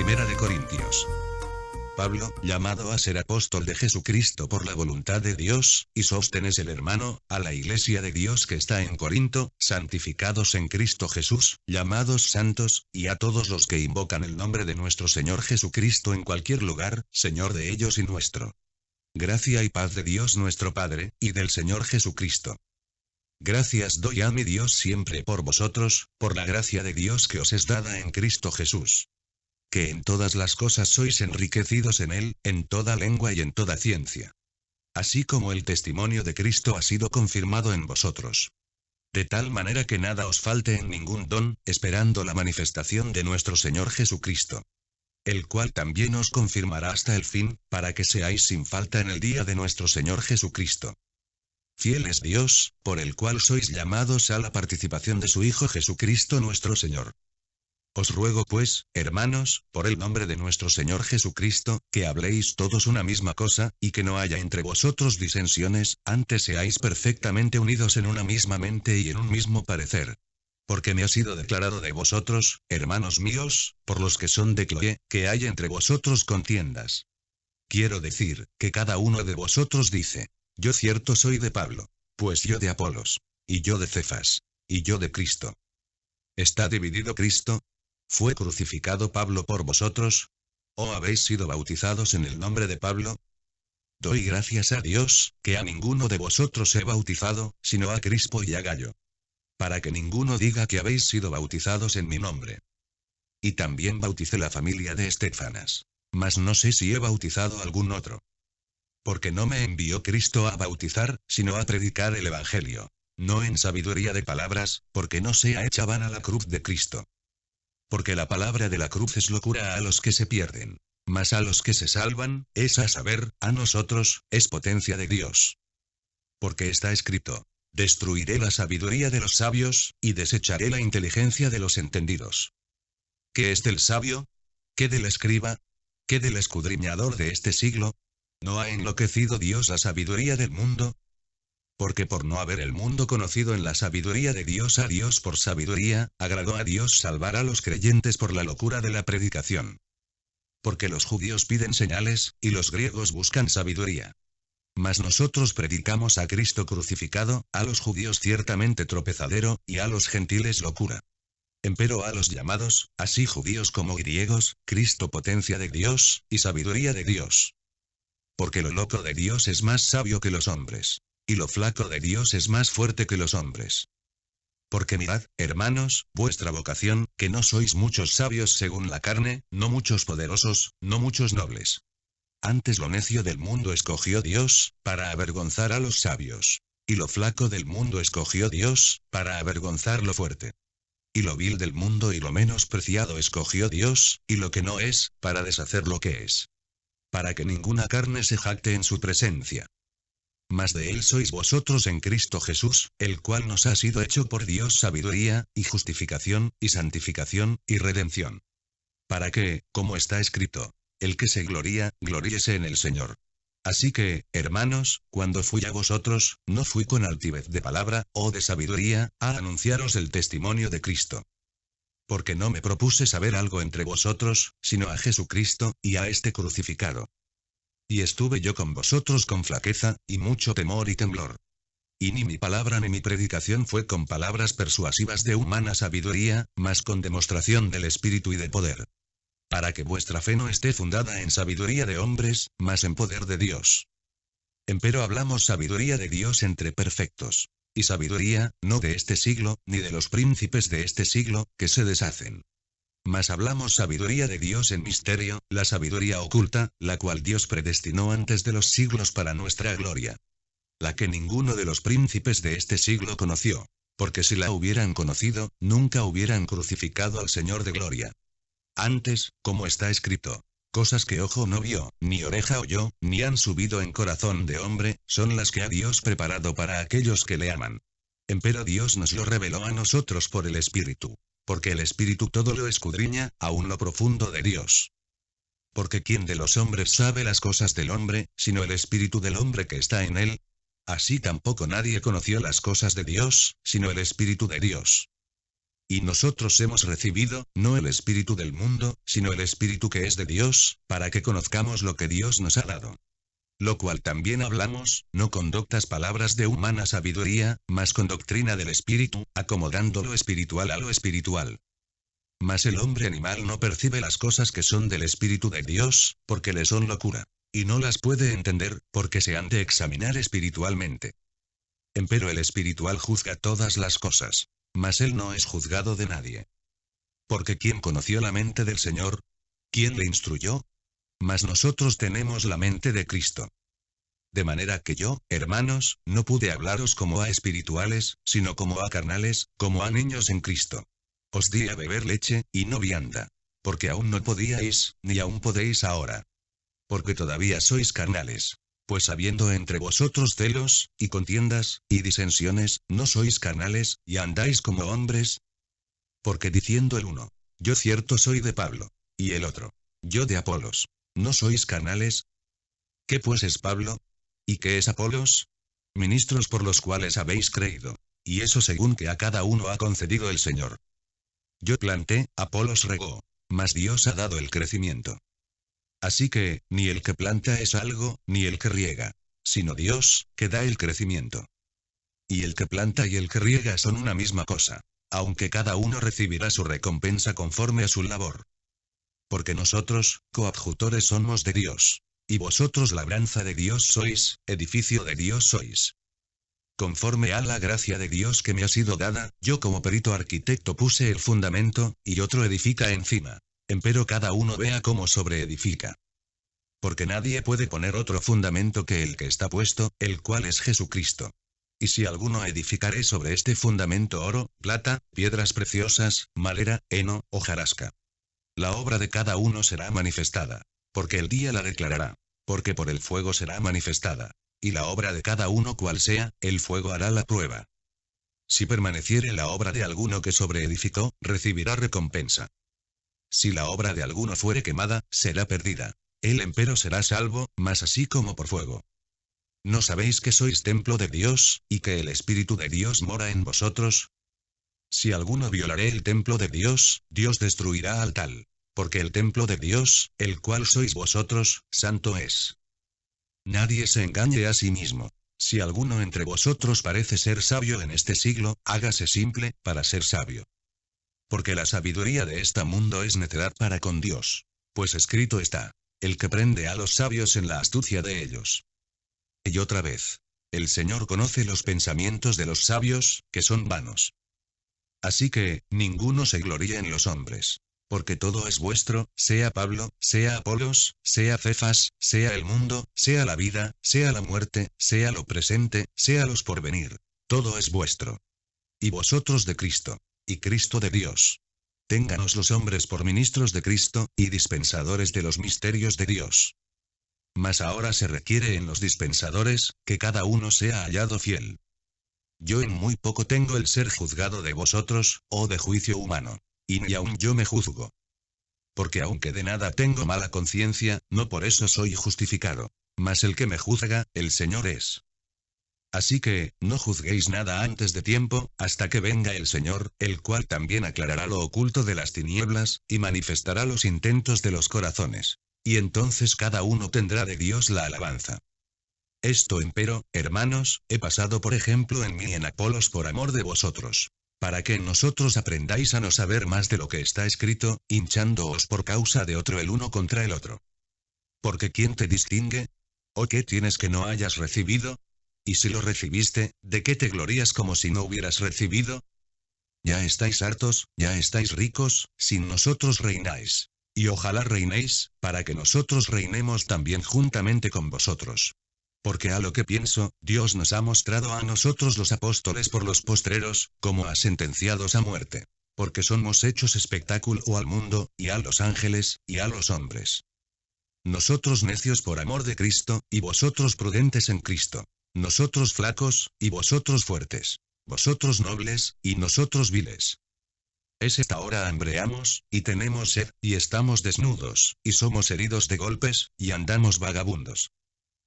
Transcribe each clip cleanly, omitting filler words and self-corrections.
Primera de Corintios. Pablo, llamado a ser apóstol de Jesucristo por la voluntad de Dios, y Sóstenes el hermano, a la iglesia de Dios que está en Corinto, santificados en Cristo Jesús, llamados santos, y a todos los que invocan el nombre de nuestro Señor Jesucristo en cualquier lugar, Señor de ellos y nuestro. Gracia y paz de Dios nuestro Padre, y del Señor Jesucristo. Gracias doy a mi Dios siempre por vosotros, por la gracia de Dios que os es dada en Cristo Jesús. Que en todas las cosas sois enriquecidos en Él, en toda lengua y en toda ciencia. Así como el testimonio de Cristo ha sido confirmado en vosotros. De tal manera que nada os falte en ningún don, esperando la manifestación de nuestro Señor Jesucristo. El cual también os confirmará hasta el fin, para que seáis sin falta en el día de nuestro Señor Jesucristo. Fiel es Dios, por el cual sois llamados a la participación de su Hijo Jesucristo nuestro Señor. Os ruego pues, hermanos, por el nombre de nuestro Señor Jesucristo, que habléis todos una misma cosa, y que no haya entre vosotros disensiones, antes seáis perfectamente unidos en una misma mente y en un mismo parecer. Porque me ha sido declarado de vosotros, hermanos míos, por los que son de Cloé, que hay entre vosotros contiendas. Quiero decir, que cada uno de vosotros dice, yo cierto soy de Pablo, pues yo de Apolos, y yo de Cefas, y yo de Cristo. ¿Está dividido Cristo? ¿Fue crucificado Pablo por vosotros? ¿O habéis sido bautizados en el nombre de Pablo? Doy gracias a Dios, que a ninguno de vosotros he bautizado, sino a Crispo y a Gayo. Para que ninguno diga que habéis sido bautizados en mi nombre. Y también bauticé la familia de Estefanas. Mas no sé si he bautizado algún otro. Porque no me envió Cristo a bautizar, sino a predicar el Evangelio. No en sabiduría de palabras, porque no sea hecha vana la cruz de Cristo. Porque la palabra de la cruz es locura a los que se pierden. Mas a los que se salvan, es a saber, a nosotros, es potencia de Dios. Porque está escrito, destruiré la sabiduría de los sabios, y desecharé la inteligencia de los entendidos. ¿Qué es del sabio? ¿Qué del escriba? ¿Qué del escudriñador de este siglo? ¿No ha enloquecido Dios la sabiduría del mundo? Porque por no haber el mundo conocido en la sabiduría de Dios a Dios por sabiduría, agradó a Dios salvar a los creyentes por la locura de la predicación. Porque los judíos piden señales, y los griegos buscan sabiduría. Mas nosotros predicamos a Cristo crucificado, a los judíos ciertamente tropezadero, y a los gentiles locura. Empero a los llamados, así judíos como griegos, Cristo potencia de Dios, y sabiduría de Dios. Porque lo loco de Dios es más sabio que los hombres. Y lo flaco de Dios es más fuerte que los hombres. Porque mirad, hermanos, vuestra vocación, que no sois muchos sabios según la carne, no muchos poderosos, no muchos nobles. Antes lo necio del mundo escogió Dios, para avergonzar a los sabios. Y lo flaco del mundo escogió Dios, para avergonzar lo fuerte. Y lo vil del mundo y lo menos preciado escogió Dios, y lo que no es, para deshacer lo que es. Para que ninguna carne se jacte en su presencia. Mas de él sois vosotros en Cristo Jesús, el cual nos ha sido hecho por Dios sabiduría, y justificación, y santificación, y redención. Para que, como está escrito, el que se gloría, gloríese en el Señor. Así que, hermanos, cuando fui a vosotros, no fui con altivez de palabra, o de sabiduría, a anunciaros el testimonio de Cristo. Porque no me propuse saber algo entre vosotros, sino a Jesucristo, y a este crucificado. Y estuve yo con vosotros con flaqueza, y mucho temor y temblor. Y ni mi palabra ni mi predicación fue con palabras persuasivas de humana sabiduría, mas con demostración del Espíritu y de poder. Para que vuestra fe no esté fundada en sabiduría de hombres, mas en poder de Dios. Empero hablamos sabiduría de Dios entre perfectos. Y sabiduría, no de este siglo, ni de los príncipes de este siglo, que se deshacen. Mas hablamos sabiduría de Dios en misterio, la sabiduría oculta, la cual Dios predestinó antes de los siglos para nuestra gloria. La que ninguno de los príncipes de este siglo conoció. Porque si la hubieran conocido, nunca hubieran crucificado al Señor de gloria. Antes, como está escrito, cosas que ojo no vio, ni oreja oyó, ni han subido en corazón de hombre, son las que ha Dios preparado para aquellos que le aman. Empero Dios nos lo reveló a nosotros por el Espíritu. Porque el Espíritu todo lo escudriña, aun lo profundo de Dios. Porque ¿quién de los hombres sabe las cosas del hombre, sino el Espíritu del hombre que está en él? Así tampoco nadie conoció las cosas de Dios, sino el Espíritu de Dios. Y nosotros hemos recibido, no el espíritu del mundo, sino el espíritu que es de Dios, para que conozcamos lo que Dios nos ha dado. Lo cual también hablamos, no con doctas palabras de humana sabiduría, mas con doctrina del espíritu, acomodando lo espiritual a lo espiritual. Mas el hombre animal no percibe las cosas que son del espíritu de Dios, porque le son locura. Y no las puede entender, porque se han de examinar espiritualmente. Empero el espiritual juzga todas las cosas. Mas él no es juzgado de nadie. Porque ¿quién conoció la mente del Señor? ¿Quién le instruyó? Mas nosotros tenemos la mente de Cristo. De manera que yo, hermanos, no pude hablaros como a espirituales, sino como a carnales, como a niños en Cristo. Os di a beber leche, y no vianda. Porque aún no podíais, ni aún podéis ahora. Porque todavía sois carnales. Pues habiendo entre vosotros celos, y contiendas, y disensiones, ¿no sois carnales, y andáis como hombres? Porque diciendo el uno, yo cierto soy de Pablo, y el otro, yo de Apolos, ¿no sois carnales? ¿Qué pues es Pablo? ¿Y qué es Apolos? Ministros por los cuales habéis creído. Y eso según que a cada uno ha concedido el Señor. Yo planté, Apolos regó, mas Dios ha dado el crecimiento. Así que, ni el que planta es algo, ni el que riega, sino Dios, que da el crecimiento. Y el que planta y el que riega son una misma cosa, aunque cada uno recibirá su recompensa conforme a su labor. Porque nosotros, coadjutores somos de Dios. Y vosotros labranza de Dios sois, edificio de Dios sois. Conforme a la gracia de Dios que me ha sido dada, yo como perito arquitecto puse el fundamento, y otro edifica encima. Empero cada uno vea cómo sobreedifica. Porque nadie puede poner otro fundamento que el que está puesto, el cual es Jesucristo. Y si alguno edificare sobre este fundamento oro, plata, piedras preciosas, madera, heno, hojarasca. La obra de cada uno será manifestada. Porque el día la declarará. Porque por el fuego será manifestada. Y la obra de cada uno cual sea, el fuego hará la prueba. Si permaneciere la obra de alguno que sobreedificó, recibirá recompensa. Si la obra de alguno fuere quemada, será perdida. Él empero será salvo, mas así como por fuego. ¿No sabéis que sois templo de Dios, y que el Espíritu de Dios mora en vosotros? Si alguno violare el templo de Dios, Dios destruirá al tal. Porque el templo de Dios, el cual sois vosotros, santo es. Nadie se engañe a sí mismo. Si alguno entre vosotros parece ser sabio en este siglo, hágase simple, para ser sabio. Porque la sabiduría de este mundo es necedad para con Dios. Pues escrito está, el que prende a los sabios en la astucia de ellos. Y otra vez, el Señor conoce los pensamientos de los sabios, que son vanos. Así que, ninguno se gloríe en los hombres. Porque todo es vuestro, sea Pablo, sea Apolos, sea Cefas, sea el mundo, sea la vida, sea la muerte, sea lo presente, sea los porvenir. Todo es vuestro. Y vosotros de Cristo. Y Cristo de Dios. Ténganos los hombres por ministros de Cristo, y dispensadores de los misterios de Dios. Mas ahora se requiere en los dispensadores, que cada uno sea hallado fiel. Yo en muy poco tengo el ser juzgado de vosotros, o de juicio humano. Y ni aun yo me juzgo. Porque aunque de nada tengo mala conciencia, no por eso soy justificado. Mas el que me juzga, el Señor es. Así que, no juzguéis nada antes de tiempo, hasta que venga el Señor, el cual también aclarará lo oculto de las tinieblas, y manifestará los intentos de los corazones. Y entonces cada uno tendrá de Dios la alabanza. Esto empero, hermanos, he pasado por ejemplo en mí y en Apolos por amor de vosotros. Para que en nosotros aprendáis a no saber más de lo que está escrito, hinchándoos por causa de otro el uno contra el otro. Porque ¿quién te distingue? ¿O qué tienes que no hayas recibido? Y si lo recibiste, ¿de qué te glorías como si no hubieras recibido? Ya estáis hartos, ya estáis ricos, sin nosotros reináis. Y ojalá reinéis, para que nosotros reinemos también juntamente con vosotros. Porque a lo que pienso, Dios nos ha mostrado a nosotros los apóstoles por los postreros, como a sentenciados a muerte. Porque somos hechos espectáculo al mundo, y a los ángeles, y a los hombres. Nosotros necios por amor de Cristo, y vosotros prudentes en Cristo. Nosotros flacos, y vosotros fuertes. Vosotros nobles, y nosotros viles. Es esta hora hambreamos, y tenemos sed, y estamos desnudos, y somos heridos de golpes, y andamos vagabundos.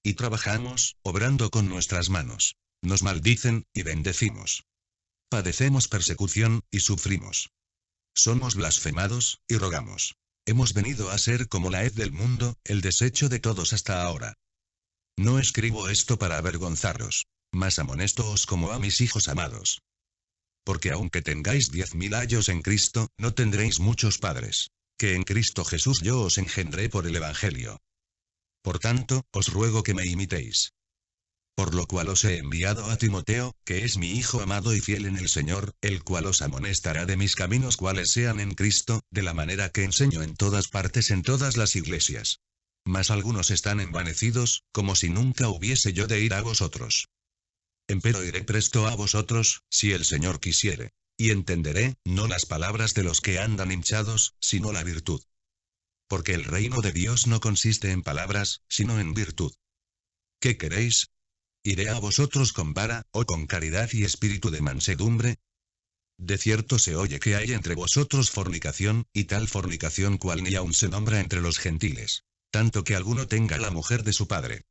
Y trabajamos, obrando con nuestras manos. Nos maldicen, y bendecimos. Padecemos persecución, y sufrimos. somos blasfemados, y rogamos. Hemos venido a ser como la hez del mundo, el desecho de todos hasta ahora. No escribo esto para avergonzaros, mas amonéstoos como a mis hijos amados. Porque aunque tengáis 10.000 años en Cristo, no tendréis muchos padres. Que en Cristo Jesús yo os engendré por el Evangelio. Por tanto, os ruego que me imitéis. Por lo cual os he enviado a Timoteo, que es mi hijo amado y fiel en el Señor, el cual os amonestará de mis caminos cuales sean en Cristo, de la manera que enseño en todas partes en todas las iglesias. Mas algunos están envanecidos, como si nunca hubiese yo de ir a vosotros. Empero iré presto a vosotros, si el Señor quisiere. Y entenderé, no las palabras de los que andan hinchados, sino la virtud. Porque el reino de Dios no consiste en palabras, sino en virtud. ¿Qué queréis? ¿Iré a vosotros con vara, o con caridad y espíritu de mansedumbre? De cierto se oye que hay entre vosotros fornicación, y tal fornicación cual ni aun se nombra entre los gentiles. Tanto que alguno tenga la mujer de su padre.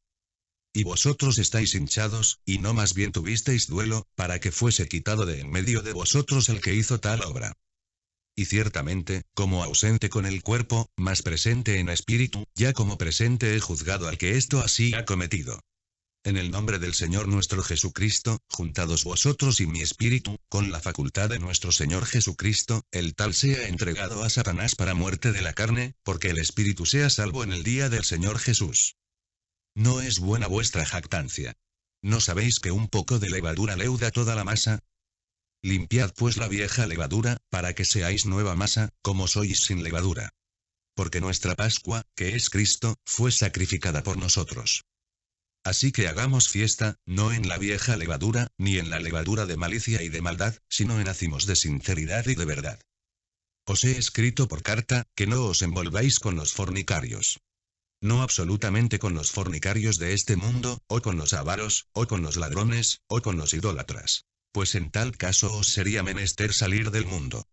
Y vosotros estáis hinchados, y no más bien tuvisteis duelo, para que fuese quitado de en medio de vosotros el que hizo tal obra. Y ciertamente, como ausente con el cuerpo, mas presente en espíritu, ya como presente he juzgado al que esto así ha cometido. En el nombre del Señor nuestro Jesucristo, juntados vosotros y mi espíritu, con la facultad de nuestro Señor Jesucristo, el tal sea entregado a Satanás para muerte de la carne, porque el espíritu sea salvo en el día del Señor Jesús. No es buena vuestra jactancia. ¿No sabéis que un poco de levadura leuda toda la masa? Limpiad pues la vieja levadura, para que seáis nueva masa, como sois sin levadura. Porque nuestra Pascua, que es Cristo, fue sacrificada por nosotros. Así que hagamos fiesta, no en la vieja levadura, ni en la levadura de malicia y de maldad, sino en hacimos de sinceridad y de verdad. Os he escrito por carta, que no os envolváis con los fornicarios. No absolutamente con los fornicarios de este mundo, o con los avaros, o con los ladrones, o con los idólatras. Pues en tal caso os sería menester salir del mundo.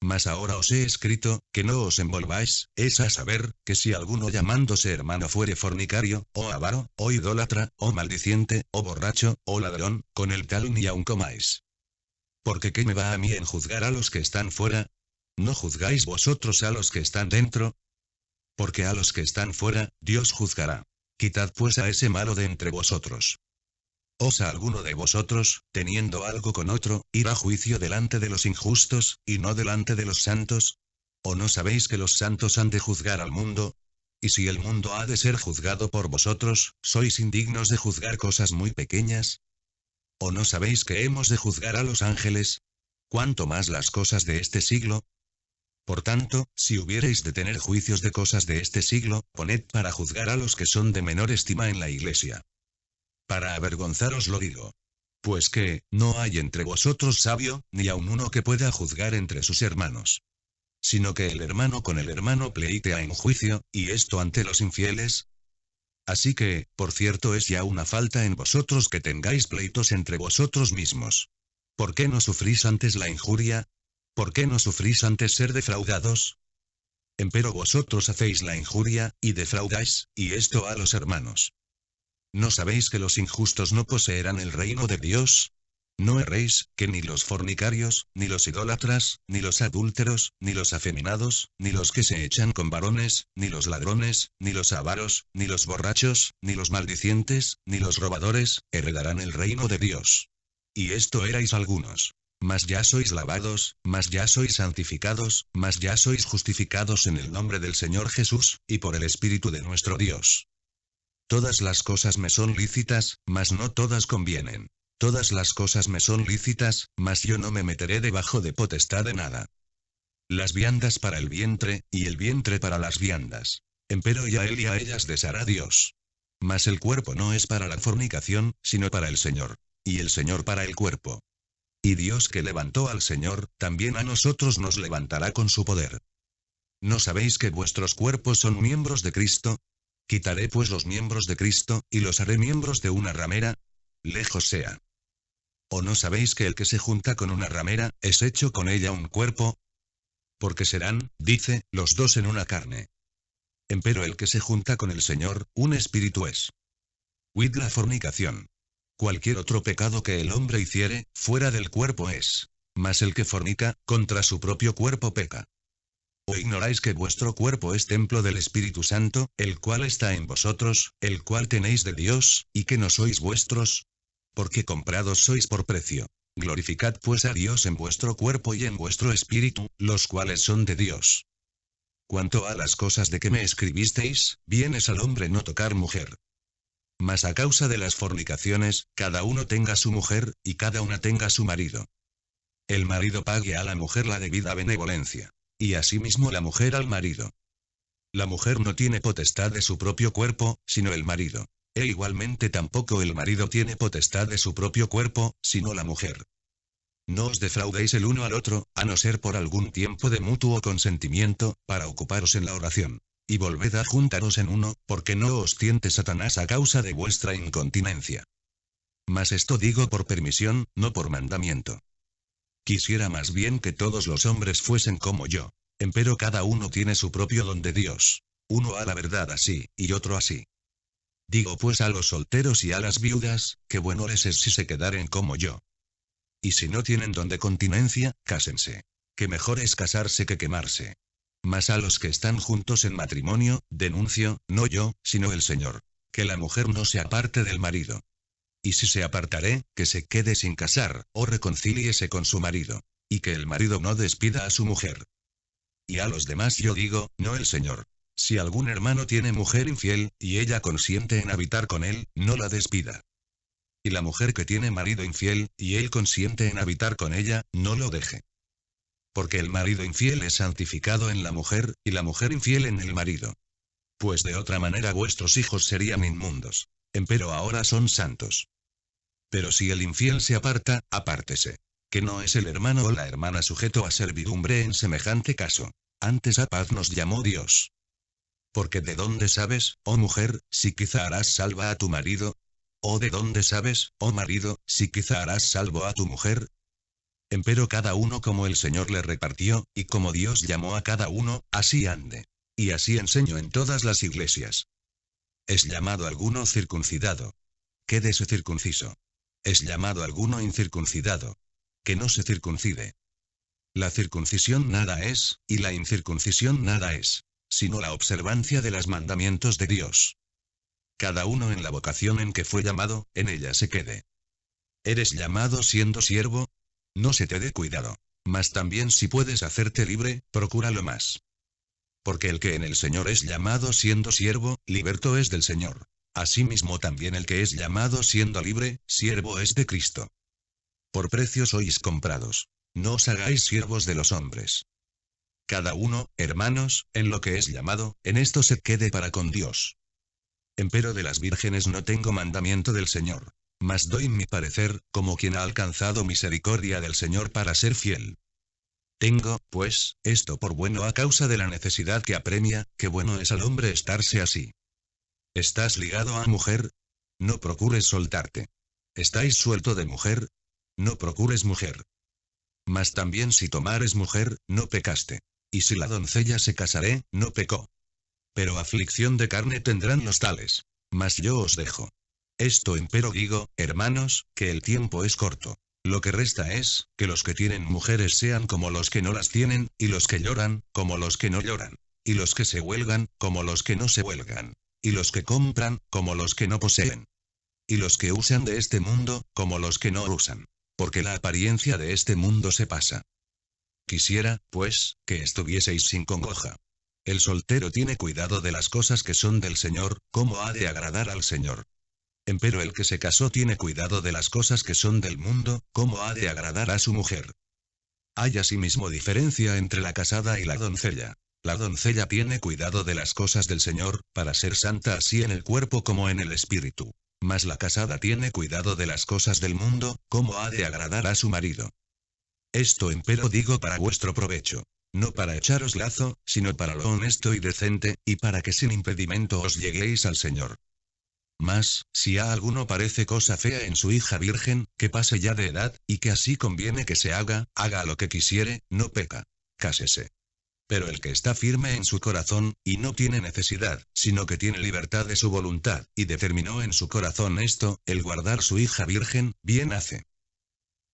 Mas ahora os he escrito, que no os envolváis, es a saber, que si alguno llamándose hermano fuere fornicario, o avaro, o idólatra, o maldiciente, o borracho, o ladrón, con el tal ni aun comáis. Porque ¿qué me va a mí en juzgar a los que están fuera? ¿No juzgáis vosotros a los que están dentro? Porque a los que están fuera, Dios juzgará. Quitad pues a ese malo de entre vosotros. ¿Osa alguno de vosotros, teniendo algo con otro, ir a juicio delante de los injustos, y no delante de los santos? ¿O no sabéis que los santos han de juzgar al mundo? Y si el mundo ha de ser juzgado por vosotros, ¿sois indignos de juzgar cosas muy pequeñas? ¿O no sabéis que hemos de juzgar a los ángeles? ¿Cuánto más las cosas de este siglo? Por tanto, si hubierais de tener juicios de cosas de este siglo, poned para juzgar a los que son de menor estima en la iglesia. Para avergonzaros lo digo. Pues que, no hay entre vosotros sabio, ni aun uno que pueda juzgar entre sus hermanos. Sino que el hermano con el hermano pleitea en juicio, y esto ante los infieles. Así que, por cierto es ya una falta en vosotros que tengáis pleitos entre vosotros mismos. ¿Por qué no sufrís antes la injuria? ¿Por qué no sufrís antes ser defraudados? Empero vosotros hacéis la injuria, y defraudáis, y esto a los hermanos. ¿No sabéis que los injustos no poseerán el reino de Dios? No erréis, que ni los fornicarios, ni los idólatras, ni los adúlteros, ni los afeminados, ni los que se echan con varones, ni los ladrones, ni los avaros, ni los borrachos, ni los maldicientes, ni los robadores, heredarán el reino de Dios. Y esto erais algunos. Mas ya sois lavados, mas ya sois santificados, mas ya sois justificados en el nombre del Señor Jesús, y por el Espíritu de nuestro Dios. Todas las cosas me son lícitas, mas no todas convienen. Todas las cosas me son lícitas, mas yo no me meteré debajo de potestad de nada. Las viandas para el vientre, y el vientre para las viandas. Empero y a él y a ellas deshará Dios. Mas el cuerpo no es para la fornicación, sino para el Señor. Y el Señor para el cuerpo. Y Dios que levantó al Señor, también a nosotros nos levantará con su poder. ¿No sabéis que vuestros cuerpos son miembros de Cristo? Quitaré pues los miembros de Cristo, y los haré miembros de una ramera. Lejos sea. ¿O no sabéis que el que se junta con una ramera, es hecho con ella un cuerpo? Porque serán, dice, los dos en una carne. Empero el que se junta con el Señor, un espíritu es. Huid la fornicación. Cualquier otro pecado que el hombre hiciere, fuera del cuerpo es. Mas el que fornica, contra su propio cuerpo peca. ¿O ignoráis que vuestro cuerpo es templo del Espíritu Santo, el cual está en vosotros, el cual tenéis de Dios, y que no sois vuestros? Porque comprados sois por precio. Glorificad pues a Dios en vuestro cuerpo y en vuestro espíritu, los cuales son de Dios. Cuanto a las cosas de que me escribisteis, bien es al hombre no tocar mujer. Mas a causa de las fornicaciones, cada uno tenga su mujer, y cada una tenga su marido. El marido pague a la mujer la debida benevolencia. Y asimismo la mujer al marido. La mujer no tiene potestad de su propio cuerpo, sino el marido. E igualmente tampoco el marido tiene potestad de su propio cuerpo, sino la mujer. No os defraudéis el uno al otro, a no ser por algún tiempo de mutuo consentimiento, para ocuparos en la oración. Y volved a juntaros en uno, porque no os tiente Satanás a causa de vuestra incontinencia. Mas esto digo por permisión, no por mandamiento. Quisiera más bien que todos los hombres fuesen como yo. Empero cada uno tiene su propio don de Dios. Uno a la verdad así, y otro así. Digo pues a los solteros y a las viudas, que bueno les es si se quedaren como yo. Y si no tienen don de continencia, cásense. Que mejor es casarse que quemarse. Mas a los que están juntos en matrimonio, denuncio, no yo, sino el Señor. Que la mujer no se aparte del marido. Y si se apartare, que se quede sin casar, o reconcíliese con su marido. Y que el marido no despida a su mujer. Y a los demás yo digo, no el Señor. Si algún hermano tiene mujer infiel, y ella consiente en habitar con él, no la despida. Y la mujer que tiene marido infiel, y él consiente en habitar con ella, no lo deje. Porque el marido infiel es santificado en la mujer, y la mujer infiel en el marido. Pues de otra manera vuestros hijos serían inmundos. Empero ahora son santos. Pero si el infiel se aparta, apártese. Que no es el hermano o la hermana sujeto a servidumbre en semejante caso. Antes a paz nos llamó Dios. Porque ¿de dónde sabes, oh mujer, si quizá harás salva a tu marido? ¿O de dónde sabes, oh marido, si quizá harás salvo a tu mujer? Empero cada uno como el Señor le repartió, y como Dios llamó a cada uno, así ande. Y así enseño en todas las iglesias. ¿Es llamado alguno circuncidado? Quédese circunciso. ¿Es llamado alguno incircuncidado? Que no se circuncide. La circuncisión nada es, y la incircuncisión nada es, sino la observancia de los mandamientos de Dios. Cada uno en la vocación en que fue llamado, en ella se quede. ¿Eres llamado siendo siervo? No se te dé cuidado. Mas también si puedes hacerte libre, procúralo más. Porque el que en el Señor es llamado siendo siervo, liberto es del Señor. Asimismo también el que es llamado siendo libre, siervo es de Cristo. Por precio sois comprados. No os hagáis siervos de los hombres. Cada uno, hermanos, en lo que es llamado, en esto se quede para con Dios. Empero de las vírgenes no tengo mandamiento del Señor. Mas doy mi parecer, como quien ha alcanzado misericordia del Señor para ser fiel. Tengo, pues, esto por bueno a causa de la necesidad que apremia, que bueno es al hombre estarse así. ¿Estás ligado a mujer? No procures soltarte. ¿Estáis suelto de mujer? No procures mujer. Mas también si tomares mujer, no pecaste. Y si la doncella se casare, no pecó. Pero aflicción de carne tendrán los tales. Mas yo os dejo. Esto empero digo, hermanos, que el tiempo es corto. Lo que resta es, que los que tienen mujeres sean como los que no las tienen, y los que lloran, como los que no lloran. Y los que se huelgan, como los que no se huelgan. Y los que compran, como los que no poseen. Y los que usan de este mundo, como los que no usan. Porque la apariencia de este mundo se pasa. Quisiera, pues, que estuvieseis sin congoja. El soltero tiene cuidado de las cosas que son del Señor, cómo ha de agradar al Señor. Empero el que se casó tiene cuidado de las cosas que son del mundo, cómo ha de agradar a su mujer. Hay asimismo diferencia entre la casada y la doncella. La doncella tiene cuidado de las cosas del Señor, para ser santa así en el cuerpo como en el espíritu. Mas la casada tiene cuidado de las cosas del mundo, cómo ha de agradar a su marido. Esto empero digo para vuestro provecho. No para echaros lazo, sino para lo honesto y decente, y para que sin impedimento os lleguéis al Señor. Mas, si a alguno parece cosa fea en su hija virgen, que pase ya de edad, y que así conviene que se haga lo que quisiere, no peca. Cásese. Pero el que está firme en su corazón, y no tiene necesidad, sino que tiene libertad de su voluntad, y determinó en su corazón esto, el guardar su hija virgen, bien hace.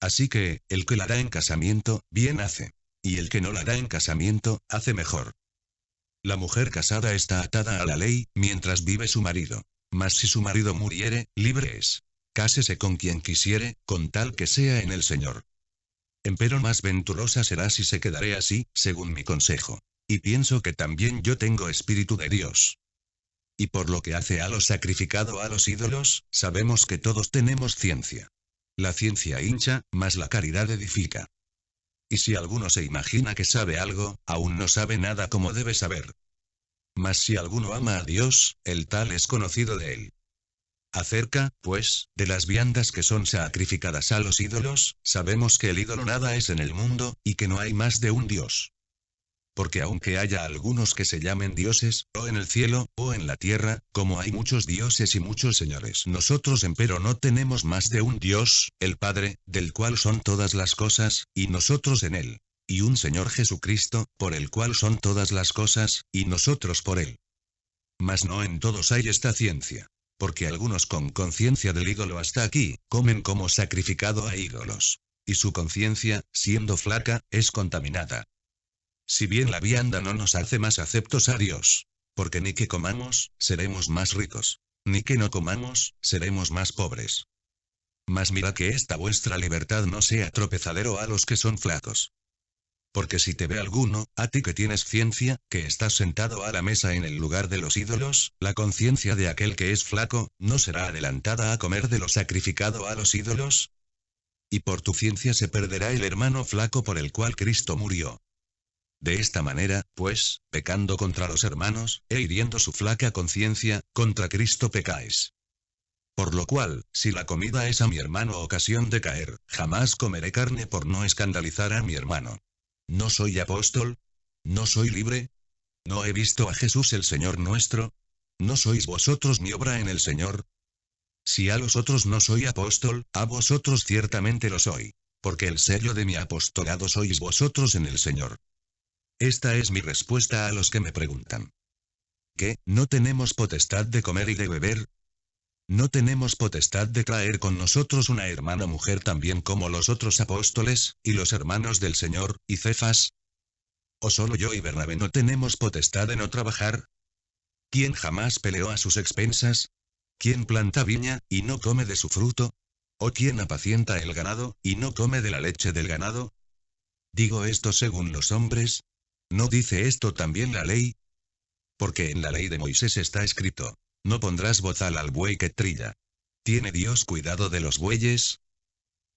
Así que, el que la da en casamiento, bien hace. Y el que no la da en casamiento, hace mejor. La mujer casada está atada a la ley, mientras vive su marido. Mas si su marido muriere, libre es. Cásese con quien quisiere, con tal que sea en el Señor. Empero más venturosa será si se quedare así, según mi consejo. Y pienso que también yo tengo espíritu de Dios. Y por lo que hace a lo sacrificado a los ídolos, sabemos que todos tenemos ciencia. La ciencia hincha, mas la caridad edifica. Y si alguno se imagina que sabe algo, aún no sabe nada como debe saber. Mas si alguno ama a Dios, el tal es conocido de él. Acerca, pues, de las viandas que son sacrificadas a los ídolos, sabemos que el ídolo nada es en el mundo, y que no hay más de un Dios. Porque aunque haya algunos que se llamen dioses, o en el cielo, o en la tierra, como hay muchos dioses y muchos señores, nosotros empero no tenemos más de un Dios, el Padre, del cual son todas las cosas, y nosotros en él. Y un Señor Jesucristo, por el cual son todas las cosas, y nosotros por él. Mas no en todos hay esta ciencia. Porque algunos con conciencia del ídolo hasta aquí, comen como sacrificado a ídolos. Y su conciencia, siendo flaca, es contaminada. Si bien la vianda no nos hace más aceptos a Dios. Porque ni que comamos, seremos más ricos. Ni que no comamos, seremos más pobres. Mas mirad que esta vuestra libertad no sea tropezadero a los que son flacos. Porque si te ve alguno, a ti que tienes ciencia, que estás sentado a la mesa en el lugar de los ídolos, la conciencia de aquel que es flaco, ¿no será adelantada a comer de lo sacrificado a los ídolos? Y por tu ciencia se perderá el hermano flaco por el cual Cristo murió. De esta manera, pues, pecando contra los hermanos, e hiriendo su flaca conciencia, contra Cristo pecáis. Por lo cual, si la comida es a mi hermano ocasión de caer, jamás comeré carne por no escandalizar a mi hermano. ¿No soy apóstol? ¿No soy libre? ¿No he visto a Jesús el Señor nuestro? ¿No sois vosotros mi obra en el Señor? Si a los otros no soy apóstol, a vosotros ciertamente lo soy. Porque el sello de mi apostolado sois vosotros en el Señor. Esta es mi respuesta a los que me preguntan. ¿Qué, no tenemos potestad de comer y de beber? ¿No tenemos potestad de traer con nosotros una hermana mujer también como los otros apóstoles, y los hermanos del Señor, y Cefas? ¿O solo yo y Bernabé no tenemos potestad de no trabajar? ¿Quién jamás peleó a sus expensas? ¿Quién planta viña, y no come de su fruto? ¿O quién apacienta el ganado, y no come de la leche del ganado? ¿Digo esto según los hombres? ¿No dice esto también la ley? Porque en la ley de Moisés está escrito: no pondrás bozal al buey que trilla. ¿Tiene Dios cuidado de los bueyes?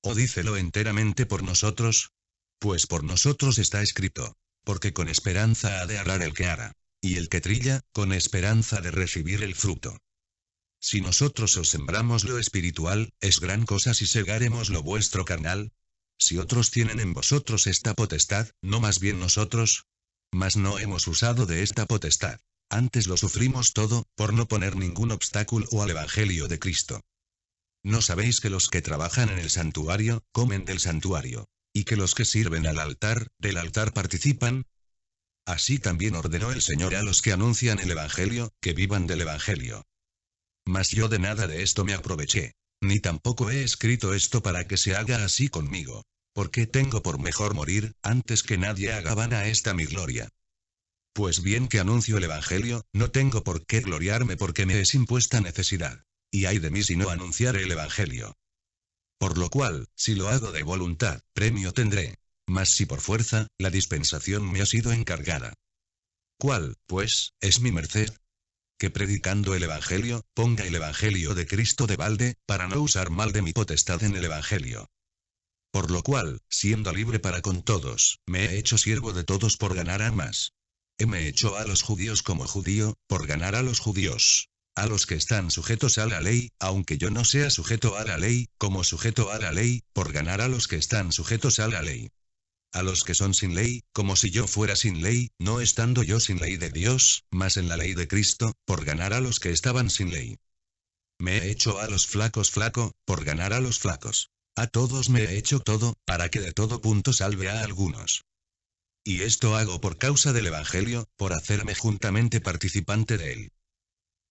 ¿O dícelo enteramente por nosotros? Pues por nosotros está escrito: porque con esperanza ha de arar el que ara. Y el que trilla, con esperanza de recibir el fruto. Si nosotros os sembramos lo espiritual, es gran cosa si segaremos lo vuestro carnal. Si otros tienen en vosotros esta potestad, ¿no más bien nosotros? Mas no hemos usado de esta potestad. Antes lo sufrimos todo, por no poner ningún obstáculo al Evangelio de Cristo. ¿No sabéis que los que trabajan en el santuario, comen del santuario? Y que los que sirven al altar, del altar participan? Así también ordenó el Señor a los que anuncian el Evangelio, que vivan del Evangelio. Mas yo de nada de esto me aproveché. Ni tampoco he escrito esto para que se haga así conmigo. Porque tengo por mejor morir, antes que nadie haga vana esta mi gloria. Pues bien que anuncio el Evangelio, no tengo por qué gloriarme porque me es impuesta necesidad. Y ay de mí si no anunciare el Evangelio. Por lo cual, si lo hago de voluntad, premio tendré. Mas si por fuerza, la dispensación me ha sido encargada. ¿Cuál, pues, es mi merced? Que predicando el Evangelio, ponga el Evangelio de Cristo de balde, para no usar mal de mi potestad en el Evangelio. Por lo cual, siendo libre para con todos, me he hecho siervo de todos por ganar a más. Heme hecho a los judíos como judío, por ganar a los judíos. A los que están sujetos a la ley, aunque yo no sea sujeto a la ley, como sujeto a la ley, por ganar a los que están sujetos a la ley. A los que son sin ley, como si yo fuera sin ley, no estando yo sin ley de Dios, mas en la ley de Cristo, por ganar a los que estaban sin ley. Me he hecho a los flacos flaco, por ganar a los flacos. A todos me he hecho todo, para que de todo punto salve a algunos. Y esto hago por causa del Evangelio, por hacerme juntamente participante de él.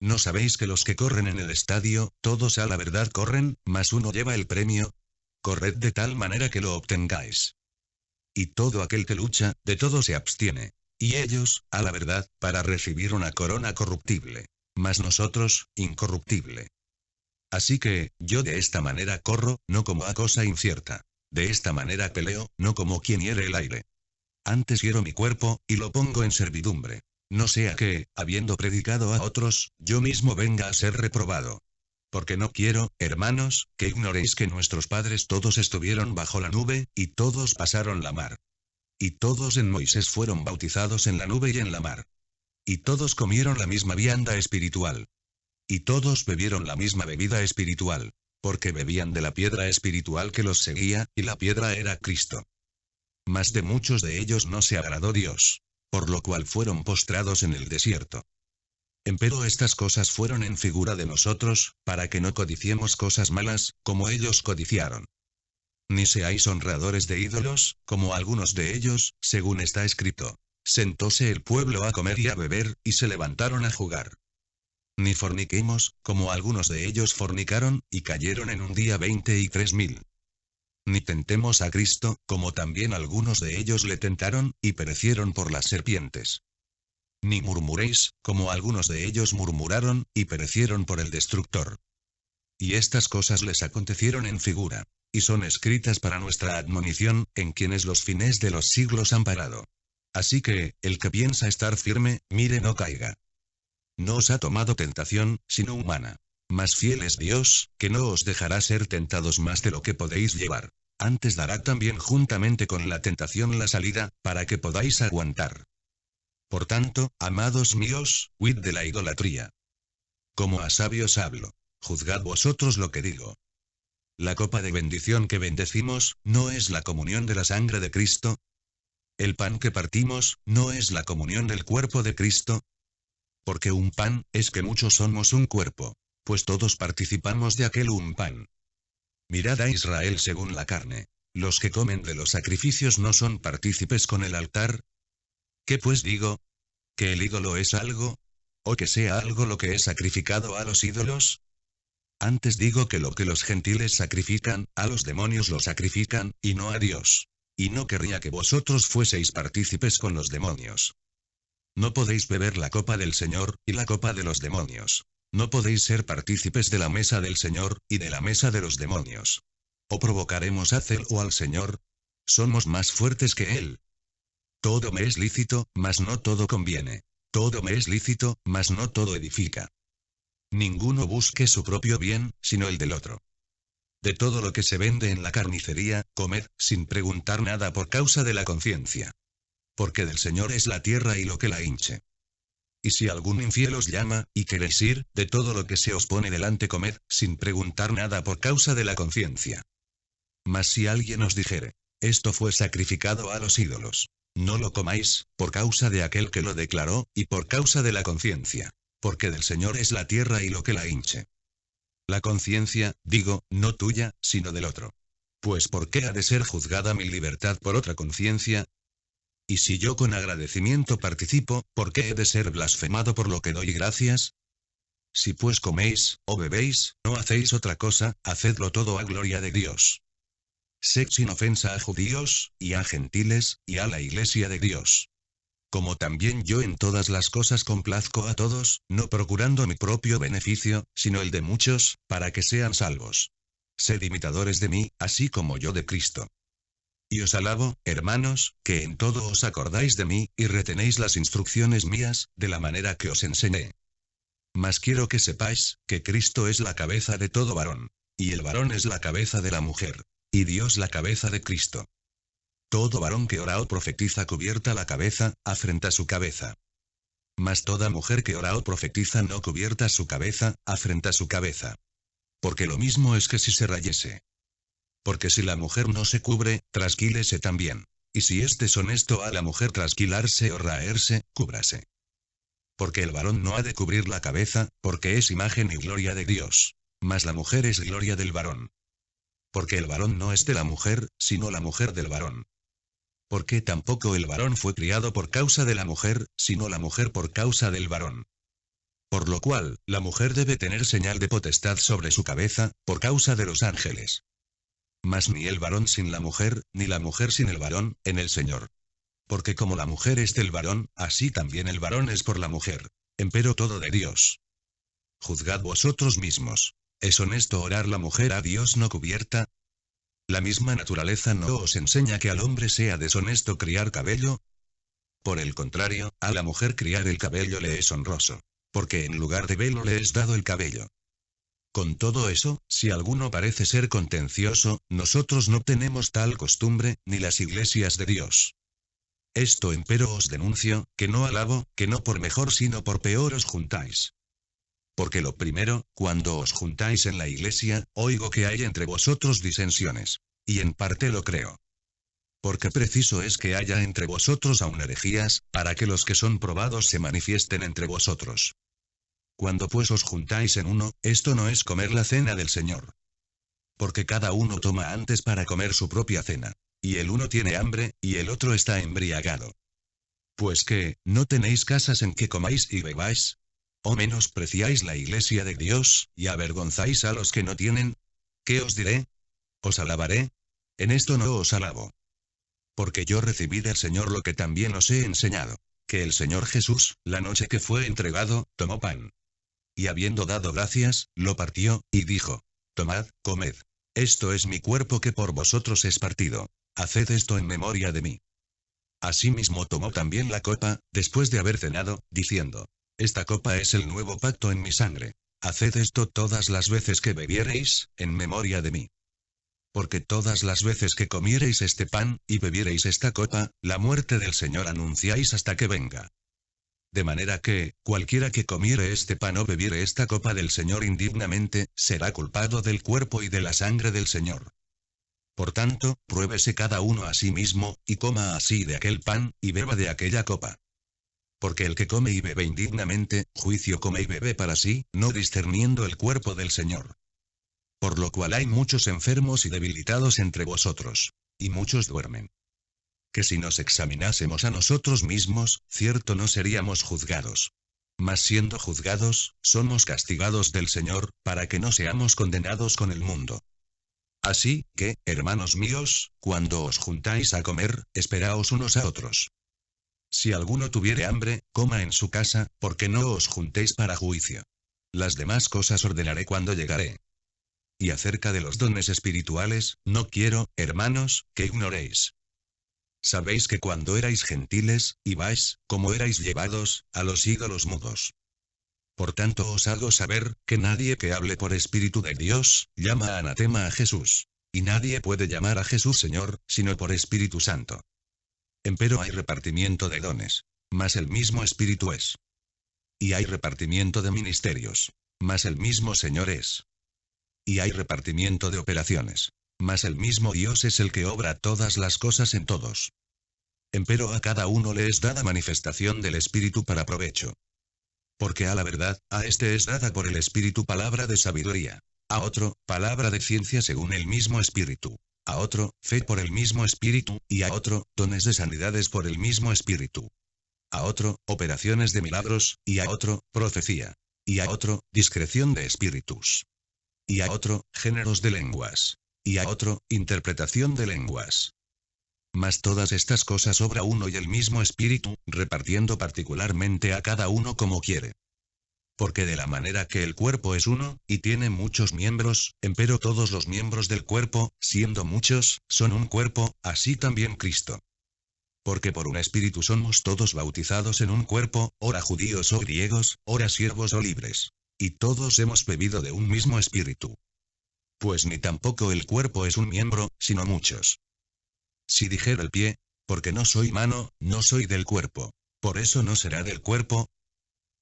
¿No sabéis que los que corren en el estadio, todos a la verdad corren, mas uno lleva el premio? Corred de tal manera que lo obtengáis. Y todo aquel que lucha, de todo se abstiene. Y ellos, a la verdad, para recibir una corona corruptible. Mas nosotros, incorruptible. Así que, yo de esta manera corro, no como a cosa incierta. De esta manera peleo, no como quien hiere el aire. Antes hiero mi cuerpo, y lo pongo en servidumbre. No sea que, habiendo predicado a otros, yo mismo venga a ser reprobado. Porque no quiero, hermanos, que ignoréis que nuestros padres todos estuvieron bajo la nube, y todos pasaron la mar. Y todos en Moisés fueron bautizados en la nube y en la mar. Y todos comieron la misma vianda espiritual. Y todos bebieron la misma bebida espiritual. Porque bebían de la piedra espiritual que los seguía, y la piedra era Cristo. Mas de muchos de ellos no se agradó Dios. Por lo cual fueron postrados en el desierto. Empero estas cosas fueron en figura de nosotros, para que no codiciemos cosas malas, como ellos codiciaron. Ni seáis honradores de ídolos, como algunos de ellos, según está escrito. Sentóse el pueblo a comer y a beber, y se levantaron a jugar. Ni forniquemos, como algunos de ellos fornicaron, y cayeron en un día 23.000. Ni tentemos a Cristo, como también algunos de ellos le tentaron, y perecieron por las serpientes. Ni murmuréis, como algunos de ellos murmuraron, y perecieron por el destructor. Y estas cosas les acontecieron en figura. Y son escritas para nuestra admonición, en quienes los fines de los siglos han parado. Así que, el que piensa estar firme, mire no caiga. No os ha tomado tentación, sino humana. Mas fiel es Dios, que no os dejará ser tentados más de lo que podéis llevar. Antes dará también juntamente con la tentación la salida, para que podáis aguantar. Por tanto, amados míos, huid de la idolatría. Como a sabios hablo. Juzgad vosotros lo que digo. La copa de bendición que bendecimos, ¿no es la comunión de la sangre de Cristo? El pan que partimos, ¿no es la comunión del cuerpo de Cristo? Porque un pan, es que muchos somos un cuerpo, pues todos participamos de aquel un pan. Mirad a Israel según la carne. Los que comen de los sacrificios no son partícipes con el altar. ¿Qué pues digo? ¿Que el ídolo es algo? ¿O que sea algo lo que es sacrificado a los ídolos? Antes digo que lo que los gentiles sacrifican, a los demonios lo sacrifican, y no a Dios. Y no querría que vosotros fueseis partícipes con los demonios. No podéis beber la copa del Señor, y la copa de los demonios. No podéis ser partícipes de la mesa del Señor, y de la mesa de los demonios. ¿O provocaremos a celo al Señor? Somos más fuertes que Él. Todo me es lícito, mas no todo conviene. Todo me es lícito, mas no todo edifica. Ninguno busque su propio bien, sino el del otro. De todo lo que se vende en la carnicería, comed, sin preguntar nada por causa de la conciencia. Porque del Señor es la tierra y lo que la hinche. Y si algún infiel os llama, y queréis ir, de todo lo que se os pone delante comed, sin preguntar nada por causa de la conciencia. Mas si alguien os dijere, esto fue sacrificado a los ídolos, no lo comáis, por causa de aquel que lo declaró, y por causa de la conciencia. Porque del Señor es la tierra y lo que la hinche. La conciencia, digo, no tuya, sino del otro. Pues ¿por qué ha de ser juzgada mi libertad por otra conciencia? Y si yo con agradecimiento participo, ¿por qué he de ser blasfemado por lo que doy gracias? Si pues coméis, o bebéis, no hacéis otra cosa, hacedlo todo a gloria de Dios. Sed sin ofensa a judíos, y a gentiles, y a la iglesia de Dios. Como también yo en todas las cosas complazco a todos, no procurando mi propio beneficio, sino el de muchos, para que sean salvos. Sed imitadores de mí, así como yo de Cristo. Y os alabo, hermanos, que en todo os acordáis de mí, y retenéis las instrucciones mías, de la manera que os enseñé. Mas quiero que sepáis, que Cristo es la cabeza de todo varón. Y el varón es la cabeza de la mujer. Y Dios la cabeza de Cristo. Todo varón que ora o profetiza cubierta la cabeza, afrenta su cabeza. Mas toda mujer que ora o profetiza no cubierta su cabeza, afrenta su cabeza. Porque lo mismo es que si se rayese. Porque si la mujer no se cubre, trasquílese también. Y si es deshonesto a la mujer trasquilarse o raerse, cúbrase. Porque el varón no ha de cubrir la cabeza, porque es imagen y gloria de Dios. Mas la mujer es gloria del varón. Porque el varón no es de la mujer, sino la mujer del varón. Porque tampoco el varón fue criado por causa de la mujer, sino la mujer por causa del varón. Por lo cual, la mujer debe tener señal de potestad sobre su cabeza, por causa de los ángeles. Mas ni el varón sin la mujer, ni la mujer sin el varón, en el Señor. Porque como la mujer es del varón, así también el varón es por la mujer. Empero todo de Dios. Juzgad vosotros mismos. ¿Es honesto orar la mujer a Dios no cubierta? ¿La misma naturaleza no os enseña que al hombre sea deshonesto criar cabello? Por el contrario, a la mujer criar el cabello le es honroso. Porque en lugar de velo le es dado el cabello. Con todo eso, si alguno parece ser contencioso, nosotros no tenemos tal costumbre, ni las iglesias de Dios. Esto empero os denuncio, que no alabo, que no por mejor sino por peor os juntáis. Porque lo primero, cuando os juntáis en la iglesia, oigo que hay entre vosotros disensiones. Y en parte lo creo. Porque preciso es que haya entre vosotros aun herejías, para que los que son probados se manifiesten entre vosotros. Cuando pues os juntáis en uno, esto no es comer la cena del Señor. Porque cada uno toma antes para comer su propia cena. Y el uno tiene hambre, y el otro está embriagado. Pues que, ¿no tenéis casas en que comáis y bebáis? ¿O menospreciáis la iglesia de Dios, y avergonzáis a los que no tienen? ¿Qué os diré? ¿Os alabaré? En esto no os alabo. Porque yo recibí del Señor lo que también os he enseñado. Que el Señor Jesús, la noche que fue entregado, tomó pan. Y habiendo dado gracias, lo partió, y dijo: Tomad, comed. Esto es mi cuerpo que por vosotros es partido. Haced esto en memoria de mí. Asimismo tomó también la copa, después de haber cenado, diciendo: Esta copa es el nuevo pacto en mi sangre. Haced esto todas las veces que bebiereis, en memoria de mí. Porque todas las veces que comiereis este pan, y bebiereis esta copa, la muerte del Señor anunciáis hasta que venga. De manera que, cualquiera que comiere este pan o bebiere esta copa del Señor indignamente, será culpado del cuerpo y de la sangre del Señor. Por tanto, pruébese cada uno a sí mismo, y coma así de aquel pan, y beba de aquella copa. Porque el que come y bebe indignamente, juicio come y bebe para sí, no discerniendo el cuerpo del Señor. Por lo cual hay muchos enfermos y debilitados entre vosotros. Y muchos duermen. Que si nos examinásemos a nosotros mismos, cierto no seríamos juzgados. Mas siendo juzgados, somos castigados del Señor, para que no seamos condenados con el mundo. Así que, hermanos míos, cuando os juntáis a comer, esperaos unos a otros. Si alguno tuviere hambre, coma en su casa, porque no os juntéis para juicio. Las demás cosas ordenaré cuando llegaré. Y acerca de los dones espirituales, no quiero, hermanos, que ignoréis. Sabéis que cuando erais gentiles, ibais, como erais llevados, a los ídolos mudos. Por tanto os hago saber, que nadie que hable por Espíritu de Dios, llama anatema a Jesús. Y nadie puede llamar a Jesús Señor, sino por Espíritu Santo. Empero hay repartimiento de dones. Mas el mismo Espíritu es. Y hay repartimiento de ministerios. Mas el mismo Señor es. Y hay repartimiento de operaciones. Mas el mismo Dios es el que obra todas las cosas en todos. Empero a cada uno le es dada manifestación del Espíritu para provecho. Porque a la verdad, a este es dada por el Espíritu palabra de sabiduría. A otro, palabra de ciencia según el mismo Espíritu. A otro, fe por el mismo Espíritu, y a otro, dones de sanidades por el mismo Espíritu. A otro, operaciones de milagros, y a otro, profecía. Y a otro, discreción de espíritus. Y a otro, géneros de lenguas. Y a otro, interpretación de lenguas. Mas todas estas cosas obra uno y el mismo Espíritu, repartiendo particularmente a cada uno como quiere. Porque de la manera que el cuerpo es uno, y tiene muchos miembros, empero todos los miembros del cuerpo, siendo muchos, son un cuerpo, así también Cristo. Porque por un Espíritu somos todos bautizados en un cuerpo, ora judíos o griegos, ora siervos o libres. Y todos hemos bebido de un mismo Espíritu. Pues ni tampoco el cuerpo es un miembro, sino muchos. Si dijera el pie, porque no soy mano, no soy del cuerpo, por eso no será del cuerpo.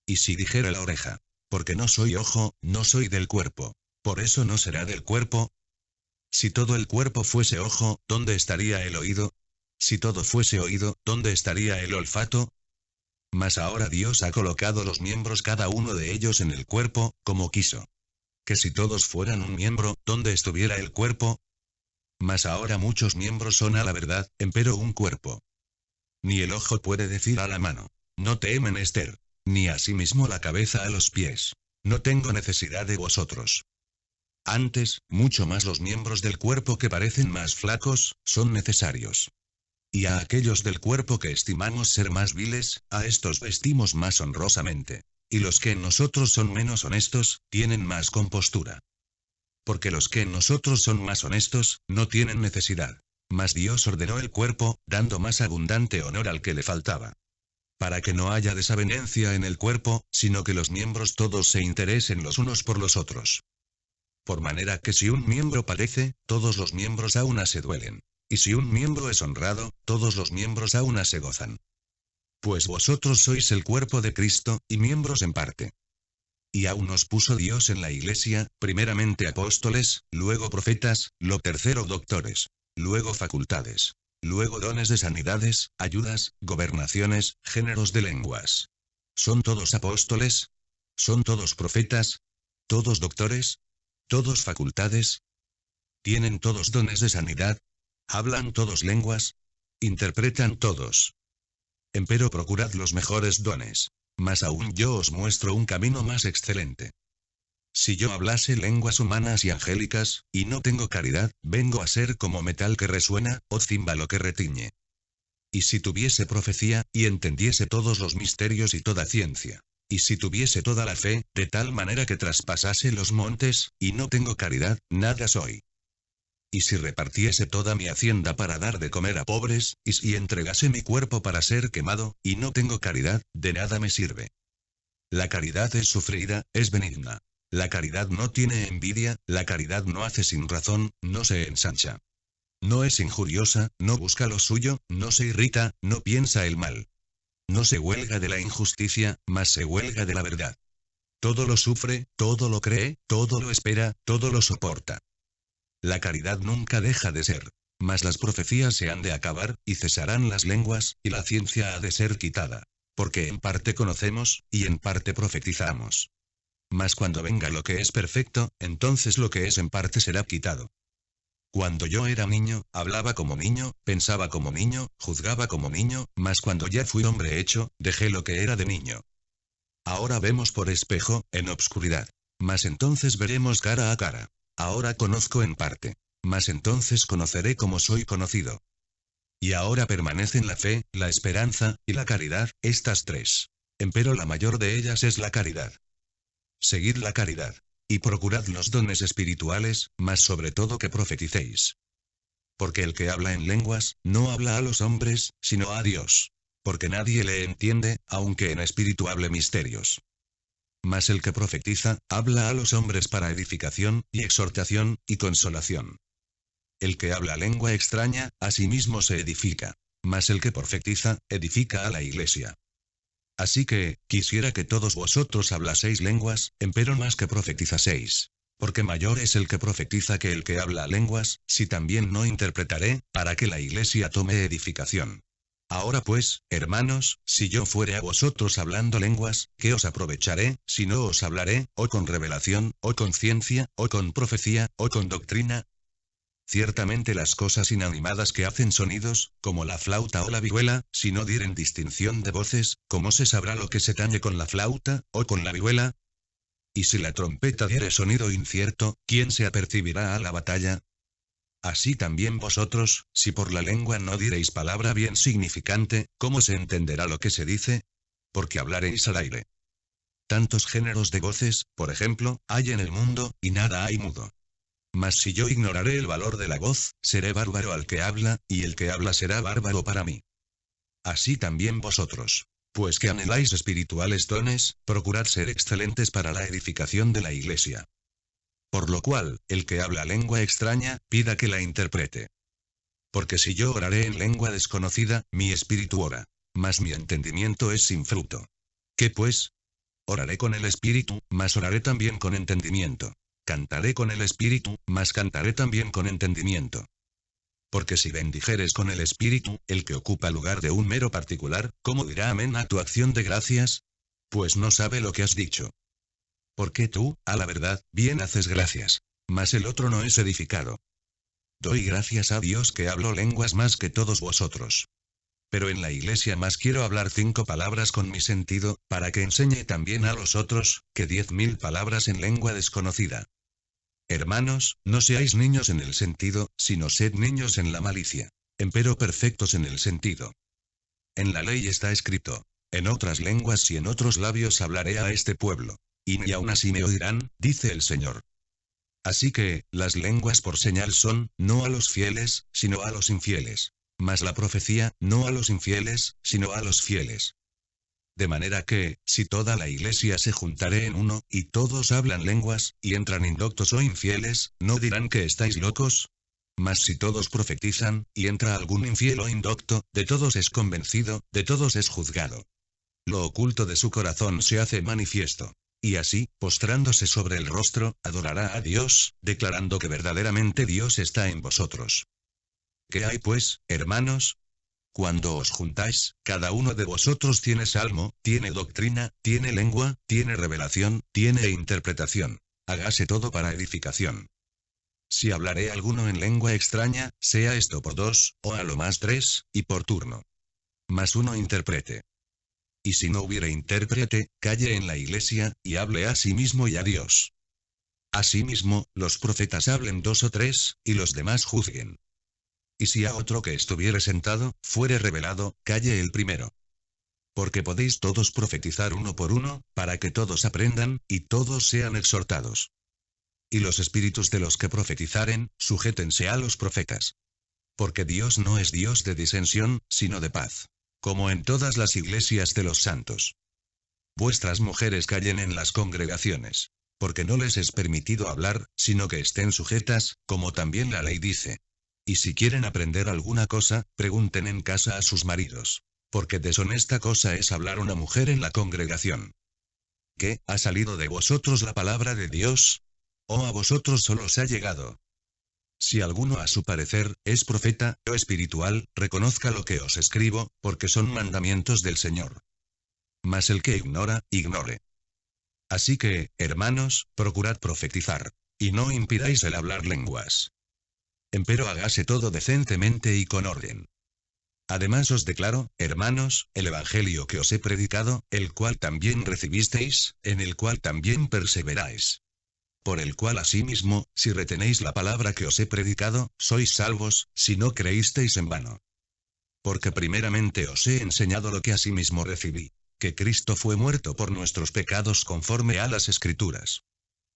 Y si dijera la oreja, porque no soy ojo, no soy del cuerpo, por eso no será del cuerpo. Si todo el cuerpo fuese ojo, ¿dónde estaría el oído? Si todo fuese oído, ¿dónde estaría el olfato? Mas ahora Dios ha colocado los miembros cada uno de ellos en el cuerpo, como quiso. Que si todos fueran un miembro, ¿dónde estuviera el cuerpo? Mas ahora muchos miembros son a la verdad, empero un cuerpo. Ni el ojo puede decir a la mano, no te he menester, ni asimismo la cabeza a los pies, no tengo necesidad de vosotros. Antes, mucho más los miembros del cuerpo que parecen más flacos, son necesarios. Y a aquellos del cuerpo que estimamos ser más viles, a estos vestimos más honrosamente. Y los que en nosotros son menos honestos, tienen más compostura. Porque los que en nosotros son más honestos, no tienen necesidad. Mas Dios ordenó el cuerpo, dando más abundante honor al que le faltaba. Para que no haya desavenencia en el cuerpo, sino que los miembros todos se interesen los unos por los otros. Por manera que si un miembro padece, todos los miembros a una se duelen. Y si un miembro es honrado, todos los miembros a una se gozan. Pues vosotros sois el cuerpo de Cristo, y miembros en parte. Y aún nos puso Dios en la iglesia, primeramente apóstoles, luego profetas, lo tercero doctores, luego facultades, luego dones de sanidades, ayudas, gobernaciones, géneros de lenguas. ¿Son todos apóstoles? ¿Son todos profetas? ¿Todos doctores? ¿Todos facultades? ¿Tienen todos dones de sanidad? ¿Hablan todos lenguas? ¿Interpretan todos? Empero procurad los mejores dones. Mas aún yo os muestro un camino más excelente. Si yo hablase lenguas humanas y angélicas, y no tengo caridad, vengo a ser como metal que resuena, o címbalo que retiñe. Y si tuviese profecía, y entendiese todos los misterios y toda ciencia. Y si tuviese toda la fe, de tal manera que traspasase los montes, y no tengo caridad, nada soy. Y si repartiese toda mi hacienda para dar de comer a pobres, y si entregase mi cuerpo para ser quemado, y no tengo caridad, de nada me sirve. La caridad es sufrida, es benigna. La caridad no tiene envidia, la caridad no hace sin razón, no se ensancha. No es injuriosa, no busca lo suyo, no se irrita, no piensa el mal. No se huelga de la injusticia, mas se huelga de la verdad. Todo lo sufre, todo lo cree, todo lo espera, todo lo soporta. La caridad nunca deja de ser. Mas las profecías se han de acabar, y cesarán las lenguas, y la ciencia ha de ser quitada. Porque en parte conocemos, y en parte profetizamos. Mas cuando venga lo que es perfecto, entonces lo que es en parte será quitado. Cuando yo era niño, hablaba como niño, pensaba como niño, juzgaba como niño, mas cuando ya fui hombre hecho, dejé lo que era de niño. Ahora vemos por espejo, en obscuridad. Mas entonces veremos cara a cara. Ahora conozco en parte. Mas entonces conoceré como soy conocido. Y ahora permanecen la fe, la esperanza, y la caridad, estas tres. Empero la mayor de ellas es la caridad. Seguid la caridad. Y procurad los dones espirituales, mas sobre todo que profeticéis. Porque el que habla en lenguas, no habla a los hombres, sino a Dios. Porque nadie le entiende, aunque en espíritu hable misterios. Mas el que profetiza, habla a los hombres para edificación, y exhortación, y consolación. El que habla lengua extraña, a sí mismo se edifica. Mas el que profetiza, edifica a la iglesia. Así que, quisiera que todos vosotros hablaseis lenguas, empero más que profetizaseis. Porque mayor es el que profetiza que el que habla lenguas, si también no interpretaré, para que la iglesia tome edificación. Ahora pues, hermanos, si yo fuere a vosotros hablando lenguas, ¿qué os aprovecharé, si no os hablaré, o con revelación, o con ciencia, o con profecía, o con doctrina? Ciertamente las cosas inanimadas que hacen sonidos, como la flauta o la vihuela, si no dieren distinción de voces, ¿cómo se sabrá lo que se tañe con la flauta, o con la vihuela? Y si la trompeta diere sonido incierto, ¿quién se apercibirá a la batalla? Así también vosotros, si por la lengua no diréis palabra bien significante, ¿cómo se entenderá lo que se dice? Porque hablaréis al aire. Tantos géneros de voces, por ejemplo, hay en el mundo, y nada hay mudo. Mas si yo ignoraré el valor de la voz, seré bárbaro al que habla, y el que habla será bárbaro para mí. Así también vosotros. Pues que anheláis espirituales dones, procurad ser excelentes para la edificación de la iglesia. Por lo cual, el que habla lengua extraña, pida que la interprete. Porque si yo oraré en lengua desconocida, mi espíritu ora. Mas mi entendimiento es sin fruto. ¿Qué pues? Oraré con el espíritu, mas oraré también con entendimiento. Cantaré con el espíritu, mas cantaré también con entendimiento. Porque si bendijeres con el espíritu, el que ocupa lugar de un mero particular, ¿cómo dirá amén a tu acción de gracias? Pues no sabe lo que has dicho. Porque tú, a la verdad, bien haces gracias. Mas el otro no es edificado. Doy gracias a Dios que hablo lenguas más que todos vosotros. Pero en la iglesia más quiero hablar 5 palabras con mi sentido, para que enseñe también a los otros, que 10.000 palabras en lengua desconocida. Hermanos, no seáis niños en el sentido, sino sed niños en la malicia. Empero perfectos en el sentido. En la ley está escrito: en otras lenguas y en otros labios hablaré a este pueblo. Y ni aun así me oirán, dice el Señor. Así que, las lenguas por señal son, no a los fieles, sino a los infieles. Mas la profecía, no a los infieles, sino a los fieles. De manera que, si toda la iglesia se juntare en uno, y todos hablan lenguas, y entran indoctos o infieles, ¿no dirán que estáis locos? Mas si todos profetizan, y entra algún infiel o indocto, de todos es convencido, de todos es juzgado. Lo oculto de su corazón se hace manifiesto. Y así, postrándose sobre el rostro, adorará a Dios, declarando que verdaderamente Dios está en vosotros. ¿Qué hay pues, hermanos? Cuando os juntáis, cada uno de vosotros tiene salmo, tiene doctrina, tiene lengua, tiene revelación, tiene interpretación. Hágase todo para edificación. Si hablaré alguno en lengua extraña, sea esto por 2, o a lo más 3, y por turno. Mas uno interprete. Y si no hubiere intérprete, calle en la iglesia, y hable a sí mismo y a Dios. Asimismo, los profetas hablen 2 o 3, y los demás juzguen. Y si a otro que estuviere sentado, fuere revelado, calle el primero. Porque podéis todos profetizar uno por uno, para que todos aprendan, y todos sean exhortados. Y los espíritus de los que profetizaren, sujétense a los profetas. Porque Dios no es Dios de disensión, sino de paz. Como en todas las iglesias de los santos. Vuestras mujeres callen en las congregaciones. Porque no les es permitido hablar, sino que estén sujetas, como también la ley dice. Y si quieren aprender alguna cosa, pregunten en casa a sus maridos. Porque deshonesta cosa es hablar una mujer en la congregación. ¿Qué, ha salido de vosotros la palabra de Dios? ¿O a vosotros solo os ha llegado? Si alguno a su parecer, es profeta, o espiritual, reconozca lo que os escribo, porque son mandamientos del Señor. Mas el que ignora, ignore. Así que, hermanos, procurad profetizar. Y no impidáis el hablar lenguas. Empero hágase todo decentemente y con orden. Además os declaro, hermanos, el evangelio que os he predicado, el cual también recibisteis, en el cual también perseveráis. Por el cual asimismo, si retenéis la palabra que os he predicado, sois salvos, si no creísteis en vano. Porque primeramente os he enseñado lo que asimismo recibí, que Cristo fue muerto por nuestros pecados conforme a las Escrituras.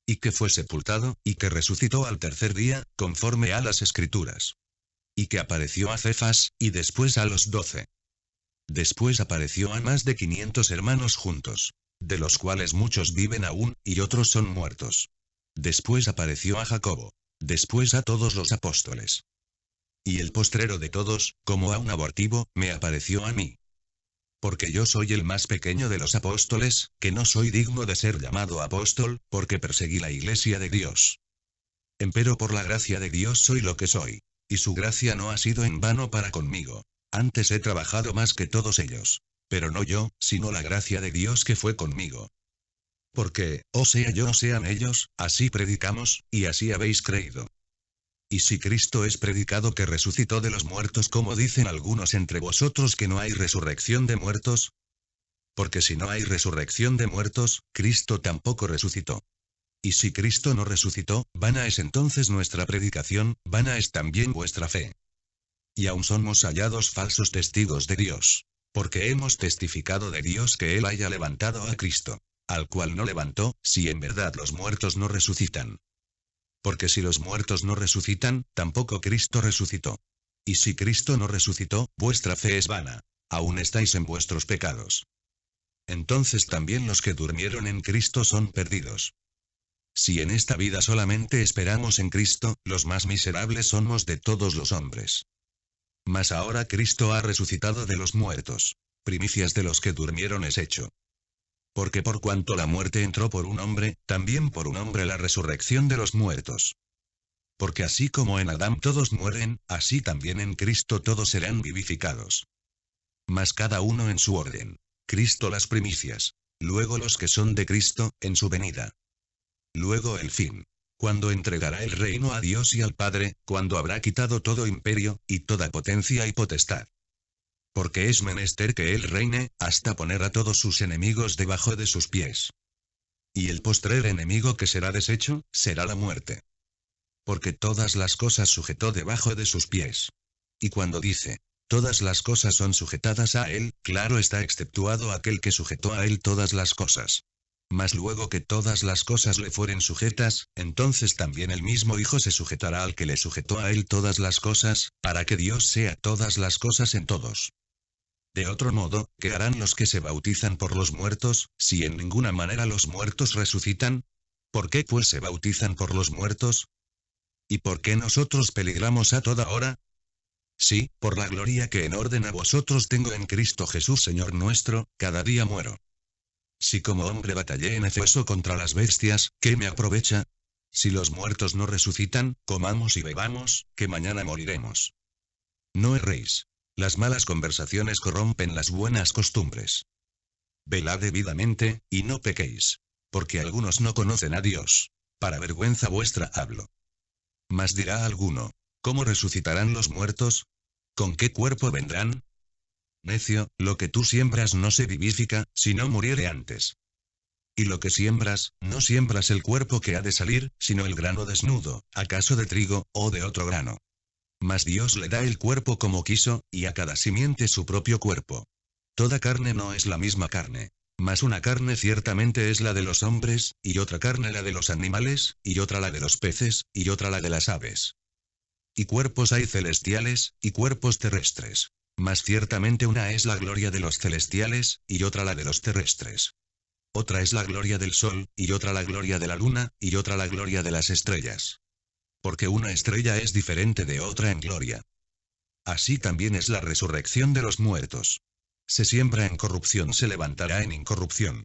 Y que fue sepultado, y que resucitó al tercer día, conforme a las Escrituras. Y que apareció a Cefas, y después a los 12. Después apareció a más de 500 hermanos juntos, de los cuales muchos viven aún, y otros son muertos. Después apareció a Jacobo. Después a todos los apóstoles. Y el postrero de todos, como a un abortivo, me apareció a mí. Porque yo soy el más pequeño de los apóstoles, que no soy digno de ser llamado apóstol, porque perseguí la iglesia de Dios. Empero por la gracia de Dios soy lo que soy. Y su gracia no ha sido en vano para conmigo. Antes he trabajado más que todos ellos. Pero no yo, sino la gracia de Dios que fue conmigo. Porque, o sea yo o sean ellos, así predicamos, y así habéis creído. Y si Cristo es predicado que resucitó de los muertos, como dicen algunos entre vosotros que no hay resurrección de muertos. Porque si no hay resurrección de muertos, Cristo tampoco resucitó. Y si Cristo no resucitó, vana es entonces nuestra predicación, vana es también vuestra fe. Y aún somos hallados falsos testigos de Dios. Porque hemos testificado de Dios que Él haya levantado a Cristo, al cual no levantó, si en verdad los muertos no resucitan. Porque si los muertos no resucitan, tampoco Cristo resucitó. Y si Cristo no resucitó, vuestra fe es vana. Aún estáis en vuestros pecados. Entonces también los que durmieron en Cristo son perdidos. Si en esta vida solamente esperamos en Cristo, los más miserables somos de todos los hombres. Mas ahora Cristo ha resucitado de los muertos. Primicias de los que durmieron es hecho. Porque por cuanto la muerte entró por un hombre, también por un hombre la resurrección de los muertos. Porque así como en Adán todos mueren, así también en Cristo todos serán vivificados. Mas cada uno en su orden. Cristo las primicias. Luego los que son de Cristo, en su venida. Luego el fin. Cuando entregará el reino a Dios y al Padre, cuando habrá quitado todo imperio, y toda potencia y potestad. Porque es menester que Él reine, hasta poner a todos sus enemigos debajo de sus pies. Y el postrer enemigo que será deshecho, será la muerte. Porque todas las cosas sujetó debajo de sus pies. Y cuando dice, todas las cosas son sujetadas a él, claro está exceptuado aquel que sujetó a él todas las cosas. Mas luego que todas las cosas le fueren sujetas, entonces también el mismo Hijo se sujetará al que le sujetó a él todas las cosas, para que Dios sea todas las cosas en todos. De otro modo, ¿qué harán los que se bautizan por los muertos, si en ninguna manera los muertos resucitan? ¿Por qué pues se bautizan por los muertos? ¿Y por qué nosotros peligramos a toda hora? Sí, por la gloria que en orden a vosotros tengo en Cristo Jesús Señor nuestro, cada día muero. Si como hombre batallé en Efeso contra las bestias, ¿qué me aprovecha? Si los muertos no resucitan, comamos y bebamos, que mañana moriremos. No erréis. Las malas conversaciones corrompen las buenas costumbres. Velad debidamente, y no pequéis. Porque algunos no conocen a Dios. Para vergüenza vuestra hablo. Mas dirá alguno, ¿cómo resucitarán los muertos? ¿Con qué cuerpo vendrán? Necio, lo que tú siembras no se vivifica, si no muriere antes. Y lo que siembras, no siembras el cuerpo que ha de salir, sino el grano desnudo, acaso de trigo, o de otro grano. Mas Dios le da el cuerpo como quiso, y a cada simiente su propio cuerpo. Toda carne no es la misma carne. Mas una carne ciertamente es la de los hombres, y otra carne la de los animales, y otra la de los peces, y otra la de las aves. Y cuerpos hay celestiales, y cuerpos terrestres. Mas ciertamente una es la gloria de los celestiales, y otra la de los terrestres. Otra es la gloria del sol, y otra la gloria de la luna, y otra la gloria de las estrellas. Porque una estrella es diferente de otra en gloria. Así también es la resurrección de los muertos. Se siembra en corrupción, se levantará en incorrupción.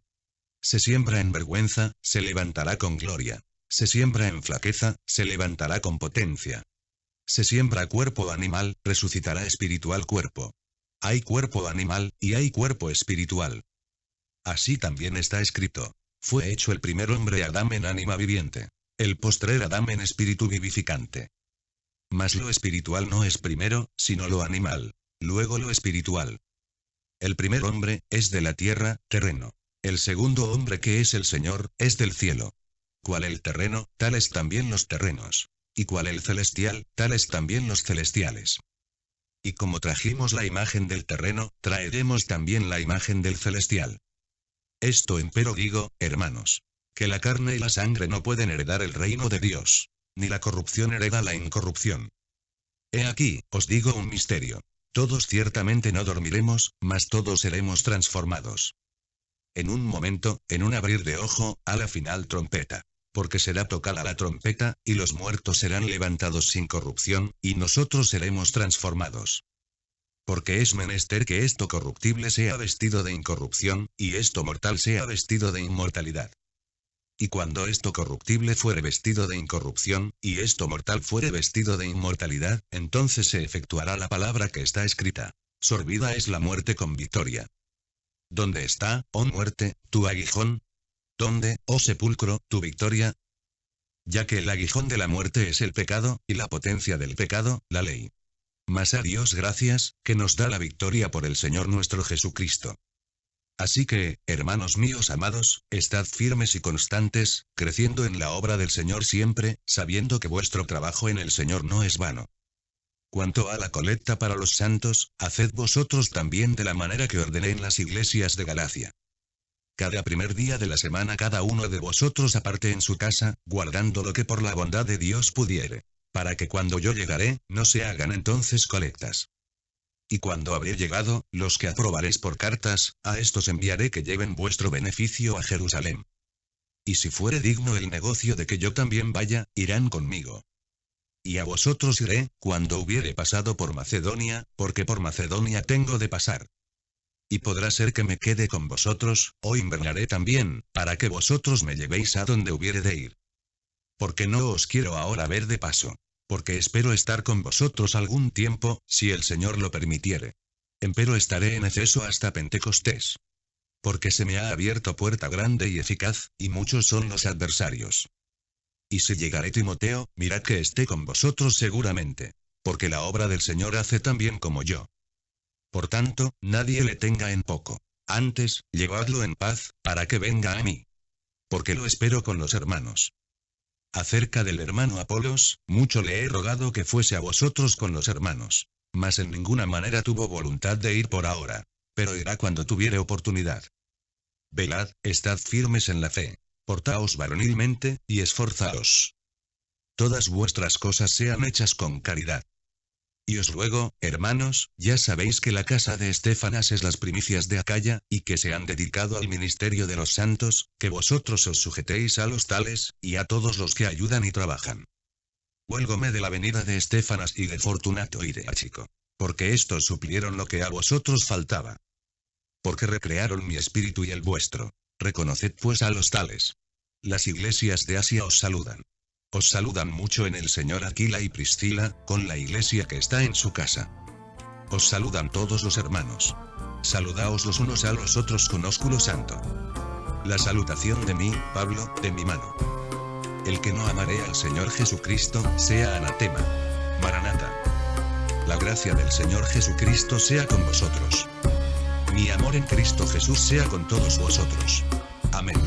Se siembra en vergüenza, se levantará con gloria. Se siembra en flaqueza, se levantará con potencia. Se siembra cuerpo animal, resucitará espiritual cuerpo. Hay cuerpo animal, y hay cuerpo espiritual. Así también está escrito. Fue hecho el primer hombre Adán en ánima viviente. El postrer Adán en espíritu vivificante. Mas lo espiritual no es primero, sino lo animal. Luego lo espiritual. El primer hombre, es de la tierra, terreno. El segundo hombre que es el Señor, es del cielo. Cual el terreno, tales también los terrenos. Y cual el celestial, tales también los celestiales. Y como trajimos la imagen del terreno, traeremos también la imagen del celestial. Esto empero digo, hermanos, que la carne y la sangre no pueden heredar el reino de Dios, ni la corrupción hereda la incorrupción. He aquí, os digo un misterio. Todos ciertamente no dormiremos, mas todos seremos transformados. En un momento, en un abrir de ojo, a la final trompeta. Porque será tocada la trompeta, y los muertos serán levantados sin corrupción, y nosotros seremos transformados. Porque es menester que esto corruptible sea vestido de incorrupción, y esto mortal sea vestido de inmortalidad. Y cuando esto corruptible fuere vestido de incorrupción, y esto mortal fuere vestido de inmortalidad, entonces se efectuará la palabra que está escrita. Sorbida es la muerte con victoria. ¿Dónde está, oh muerte, tu aguijón? ¿Dónde, oh sepulcro, tu victoria? Ya que el aguijón de la muerte es el pecado, y la potencia del pecado, la ley. Mas a Dios gracias, que nos da la victoria por el Señor nuestro Jesucristo. Así que, hermanos míos amados, estad firmes y constantes, creciendo en la obra del Señor siempre, sabiendo que vuestro trabajo en el Señor no es vano. Cuanto a la colecta para los santos, haced vosotros también de la manera que ordené en las iglesias de Galacia. Cada primer día de la semana cada uno de vosotros aparte en su casa, guardando lo que por la bondad de Dios pudiere. Para que cuando yo llegaré, no se hagan entonces colectas. Y cuando habré llegado, los que aprobaréis por cartas, a estos enviaré que lleven vuestro beneficio a Jerusalén. Y si fuere digno el negocio de que yo también vaya, irán conmigo. Y a vosotros iré, cuando hubiere pasado por Macedonia, porque por Macedonia tengo de pasar. Y podrá ser que me quede con vosotros, o invernaré también, para que vosotros me llevéis a donde hubiere de ir. Porque no os quiero ahora ver de paso. Porque espero estar con vosotros algún tiempo, si el Señor lo permitiere. Empero estaré en Efeso hasta Pentecostés. Porque se me ha abierto puerta grande y eficaz, y muchos son los adversarios. Y si llegaré Timoteo, mirad que esté con vosotros seguramente. Porque la obra del Señor hace tan bien como yo. Por tanto, nadie le tenga en poco. Antes, llevadlo en paz, para que venga a mí. Porque lo espero con los hermanos. Acerca del hermano Apolos, mucho le he rogado que fuese a vosotros con los hermanos. Mas en ninguna manera tuvo voluntad de ir por ahora. Pero irá cuando tuviere oportunidad. Velad, estad firmes en la fe. Portaos varonilmente, y esforzaos. Todas vuestras cosas sean hechas con caridad. Y os ruego, hermanos, ya sabéis que la casa de Estéfanas es las primicias de Acaya, y que se han dedicado al ministerio de los santos, que vosotros os sujetéis a los tales, y a todos los que ayudan y trabajan. Huélgome de la venida de Estéfanas y de Fortunato y de Achico. Porque estos suplieron lo que a vosotros faltaba. Porque recrearon mi espíritu y el vuestro. Reconoced pues a los tales. Las iglesias de Asia os saludan. Os saludan mucho en el Señor Aquila y Priscila, con la iglesia que está en su casa. Os saludan todos los hermanos. Saludaos los unos a los otros con ósculo santo. La salutación de mí, Pablo, de mi mano. El que no amare al Señor Jesucristo, sea anatema. Maranata. La gracia del Señor Jesucristo sea con vosotros. Mi amor en Cristo Jesús sea con todos vosotros. Amén.